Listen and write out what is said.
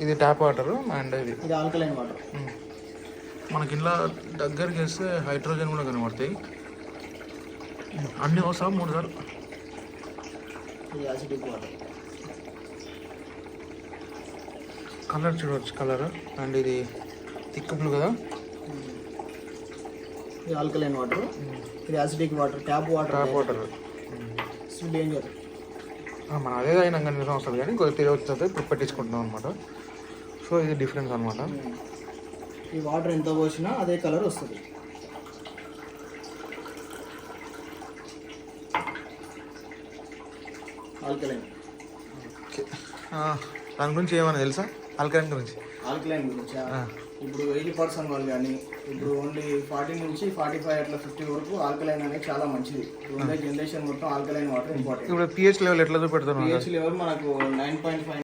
ఇది tap water and ఇది alkaline water. మనకి ఇలా దగ్గరికి వేస్తే హైడ్రోజన్ కూడా కనబడతాయి. అన్నీ అవసరం 3 సార్లు. ఇది యాసిడిక్ వాటర్. కలర్ చూడవచ్చు కలర్. అండ్ ఇది థిక్ బ్లూ కదా. ఇది ఆల్కలైన్ వాటర్. ఇది acidic water, tap water. Danger. మనం అదే అయినా కానీ అవసరం కానీ కొద్దిగా తెలియవచ్చు ఇప్పుడు పెట్టించుకుంటున్నాం అనమాట. సో ఇది డిఫరెన్స్ అనమాట. ఈ వాటర్ ఎంత పోసినా అదే కలర్ వస్తుంది. ఆల్కలైన్. దాని గురించి ఏమైనా తెలుసా? ఆల్కలైన్ గురించి ఇప్పుడు 80% వాళ్ళు కానీ ఇప్పుడు ఓన్లీ 40 నుంచి 45 అట్లా 50 వరకు ఆల్కలైన్ అనేది చాలా మంచిది. జనరేషన్ మొత్తం ఆల్కలైన్ వాటర్ ఇంపార్టెంట్. ఇప్పుడు pH లెవెల్ ఎట్లా చూపెడతాను? pH లెవెల్ మనకు 9.5